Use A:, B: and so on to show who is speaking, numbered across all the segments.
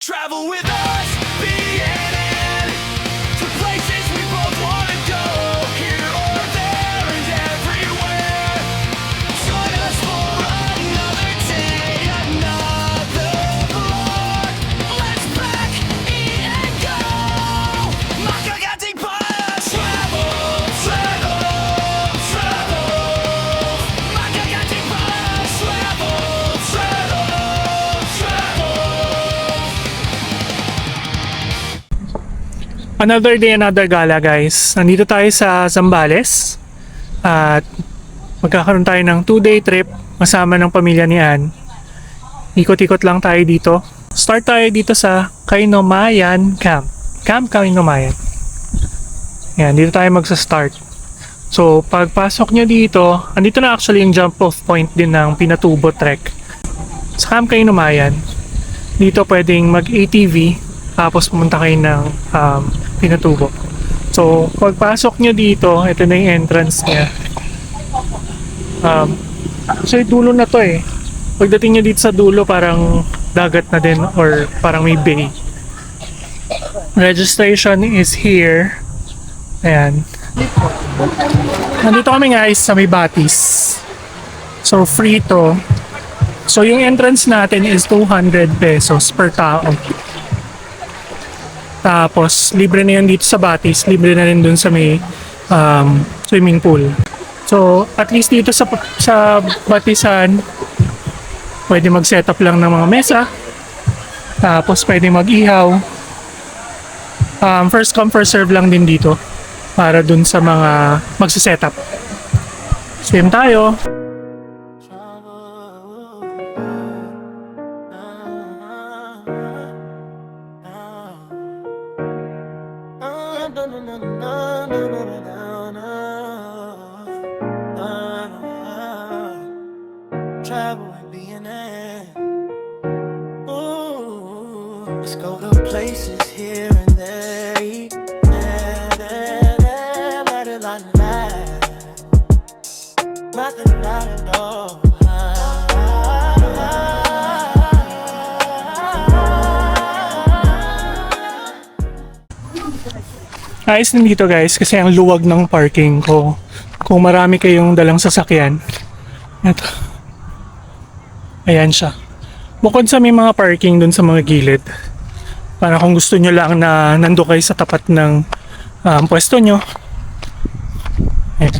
A: Travel with us, BNN, to places we both want to go. Here or there and everywhere. Join us for another day, another vlog. Let's pack, eat and go. Makagating pa! Travel, travel, travel. Makagating pa! Travel, travel, travel.
B: Another day, another gala guys. Nandito tayo sa Zambales at magkakaroon tayo ng 2-day trip kasama ng pamilya ni Ann. Ikot-ikot lang tayo dito. Start tayo dito sa Kainomayan Camp. Camp Kainomayan. Yan, dito tayo magsa-start. So, pagpasok nyo dito, andito na actually yung jump off point din ng Pinatubo Trek. Sa Camp Kainomayan, dito pwedeng mag-ATV tapos pumunta kayo ng Pinatubo. So, pagpasok nyo dito, ito na yung entrance niya. Actually, dulo na to eh. Pagdating nyo dito sa dulo, parang dagat na din or parang may bay. Registration is here. Ayan. Nandito kami guys sa may Batis. So, free to. So, yung entrance natin is 200 pesos per tao. Tapos, libre na yan dito sa Batis. Libre na rin dun sa may swimming pool. So, at least dito sa Batisan, pwede mag-set up lang ng mga mesa. Tapos, pwede mag-ihaw. First come, first serve lang din dito. Para dun sa mga magsa-set up. Swim tayo.
A: Travel with BNN. Ooh, let's go to places here and there. Eat there, la la la.
B: Ayos din dito guys kasi ang luwag ng parking ko. Kung marami kayong dalang sasakyan. Ito. Ayan siya. Bukod sa may mga parking dun sa mga gilid. Para kung gusto nyo lang na nando kayo sa tapat ng pwesto nyo. Ayan.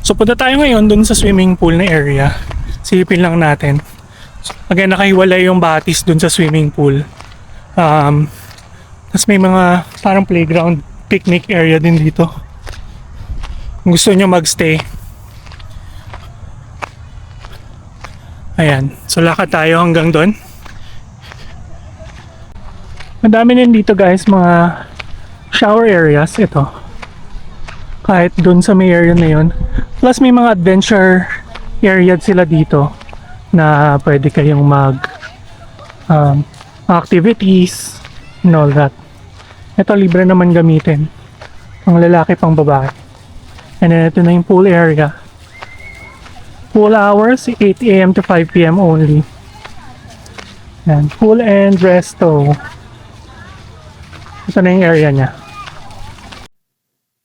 B: So punta tayo ngayon dun sa swimming pool na area. Silipin lang natin. Again, nakahiwalay yung Batis dun sa swimming pool. Tapos may mga parang playground, picnic area din dito. Kung gusto nyo magstay. Ayan. So lakad tayo hanggang doon. Madami din dito guys mga shower areas. Ito. Kahit doon sa may area na yun. Plus may mga adventure area sila dito na pwede kayong mag activities and all that. Ito libre naman gamitin. Pang lalaki, pang babae. And then ito na yung pool area. Pool hours 8 AM to 5 PM only. Yan, pool and resto. Ito na yung area niya.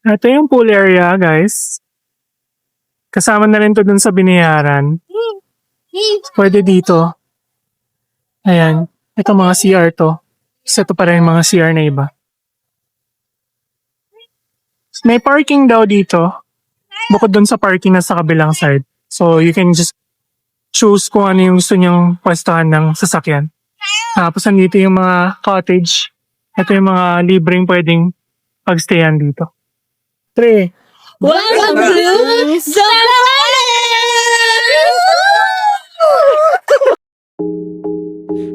B: Ito yung pool area, guys. Kasama na rin to dun sa binayaran. Pwede dito. Ayan. Ito mga CR to. So, ito pa rin mga CR na iba. May parking daw dito. Bukod dun sa parking na sa kabilang side. So, you can just choose kung ano yung gusto nyong pwestuhan ng sasakyan. Tapos, nandito yung mga cottage. Ito yung mga libreng pwedeng pagstayan dito. 3.
C: Welcome to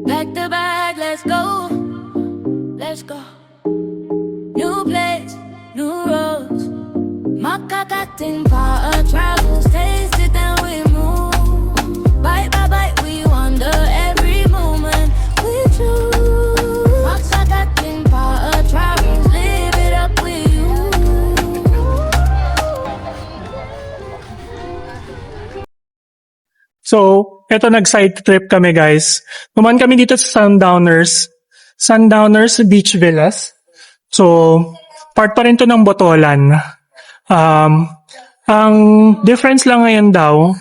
C: Pack the bag, let's go. Let's go. New place, new roads. Makakating pa travels, taste it then we move. Bite by bite, we wonder every moment we choose. Makakating pa travels, live it up with you.
B: So, eto nag-side trip kami guys. Dumaan kami dito sa Sundowners Sundowners Beach Villas. So, part pa rin to ng Botolan. Ang difference lang ngayon daw,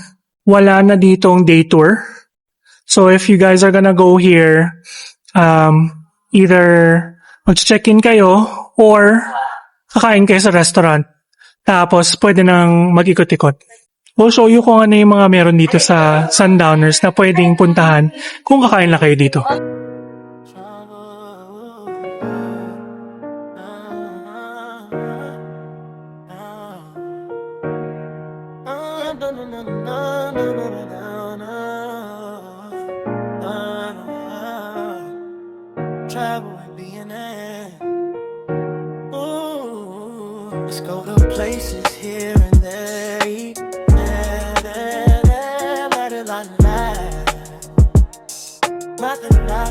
B: wala na ditong day tour. So, if you guys are gonna go here, either mag-check-in kayo or kakain kayo sa restaurant. Tapos, pwede nang mag-ikot-ikot. We'll show you kung ano yung mga meron dito sa Sundowners na pwedeng puntahan kung kakain lang kayo dito.
A: Travel and being there. Ooh, let's go to places here and there. Eat there, la la la. La la la la.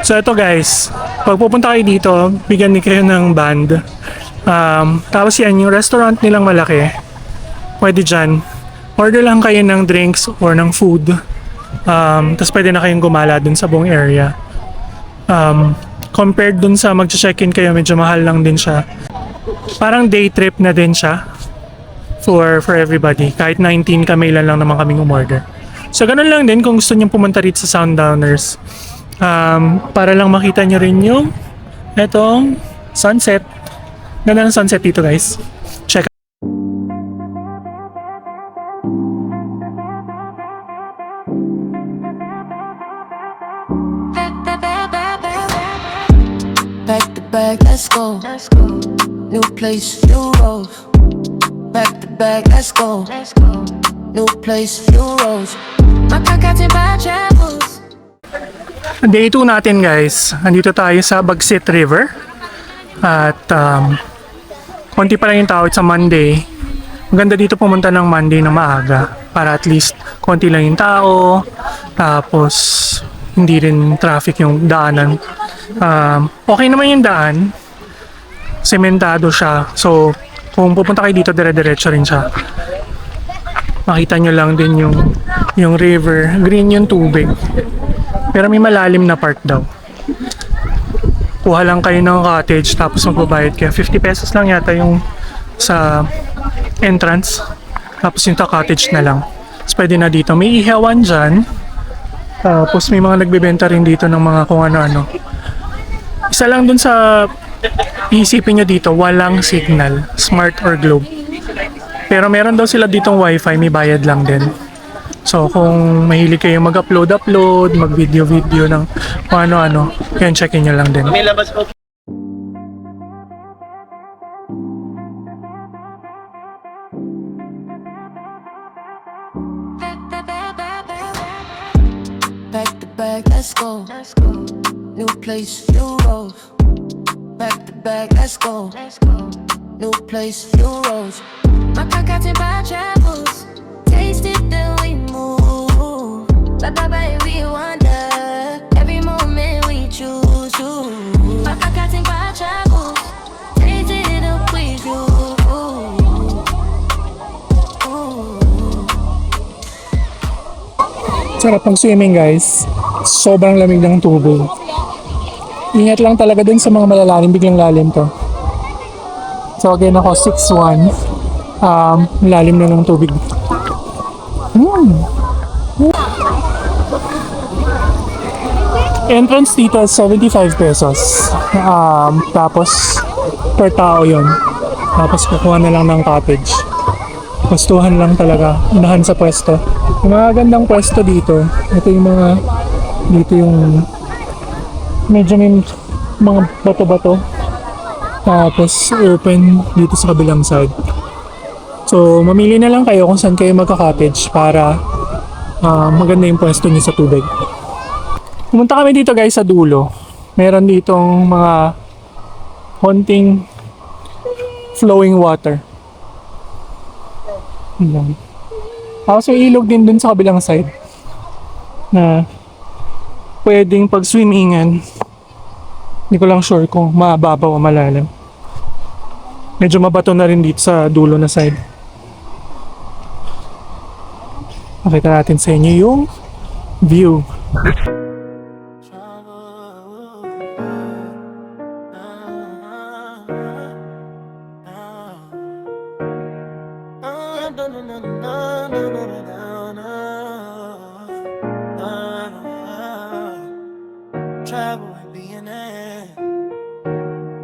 B: So ito guys, pag pupunta kayo dito, bigyan din kayo ng band. Tapos yan, yung restaurant nilang malaki. Pwede dyan. Order lang kayo ng drinks or ng food. Tapos pwede na kayong gumala dun sa buong area. Compared dun sa mag-check-in kayo, medyo mahal lang din siya. Parang day trip na din siya for everybody. Kahit 19 kamailan lang naman kaming umorder. So ganun lang din kung gusto nyo pumunta rito sa Sundowners. Para lang makita nyo rin yung etong sunset. Ganda ng sunset dito guys. Check.
C: Back to back, let's go. New place, new roads. Back to back, let's go. New place, new roads. My car got by travels.
B: Day 2 natin guys. Andito tayo sa Bagsit River. At konti pa lang yung tao sa Monday. Maganda dito pumunta ng Monday na maaga. Para at least konti lang yung tao. Tapos hindi rin traffic yung daanan. Okay naman yung daan. Sementado siya. So kung pupunta kayo dito, dire-diretso rin siya. Makita nyo lang din yung river. Green yung tubig. Pero may malalim na part daw. Kuha lang kayo ng cottage tapos magbabayad kayo. 50 pesos lang yata yung sa entrance. Tapos yung cottage na lang. Tapos pwede na dito. May ihawan dyan. Tapos may mga nagbebenta rin dito ng mga kung ano-ano. Isa lang dun sa iisipin nyo dito, walang signal. Smart or Globe. Pero meron daw sila ditong wifi, may bayad lang din. So kung mahilig kayo mag-upload, mag-video ng kung ano-ano, yan, checkin nyo lang din.
D: May labas po.
C: Back to back, let's go. New place, new roads. Back to back, let's go. New place, new roads. My car got by travels. Taste it, then we move. Bye bye bye, we wander. Every moment we choose to. My car got by travels. Taste it up with you.
B: Sarap ng swimming guys. Sobrang lamig ng tubig. Ingat lang talaga dun sa mga malalalim, biglang lalim to. So again ako 6'1". Lalim na ng tubig. Entrance dito 75 pesos. Tapos per tao yon. Tapos kukuha na lang ng cottage. Gustuhan lang talaga. Unahan sa pwesto. Yung mga gandang pwesto dito. Ito yung mga dito yung medyo may mga bato-bato. Tapos open dito sa kabilang side. So, mamili na lang kayo kung saan kayo magka-cottage para maganda yung pwesto niyo sa tubig. Pumunta kami dito guys sa dulo. Meron ditong mga konting flowing water. Yan. Tapos may ilog din dun sa kabilang side na pwedeng pag-swimmingan. Hindi ko lang sure kung mababaw o malalim. Medyo mabato na rin dito sa dulo na side. Pakita natin sa inyo yung view.
A: Travel and being there.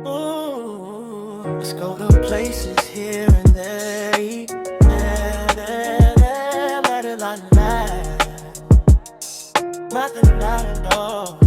A: Ooh, let's go to places here and there. Eat there, there, there, la, la, la, la. La, la, la, la.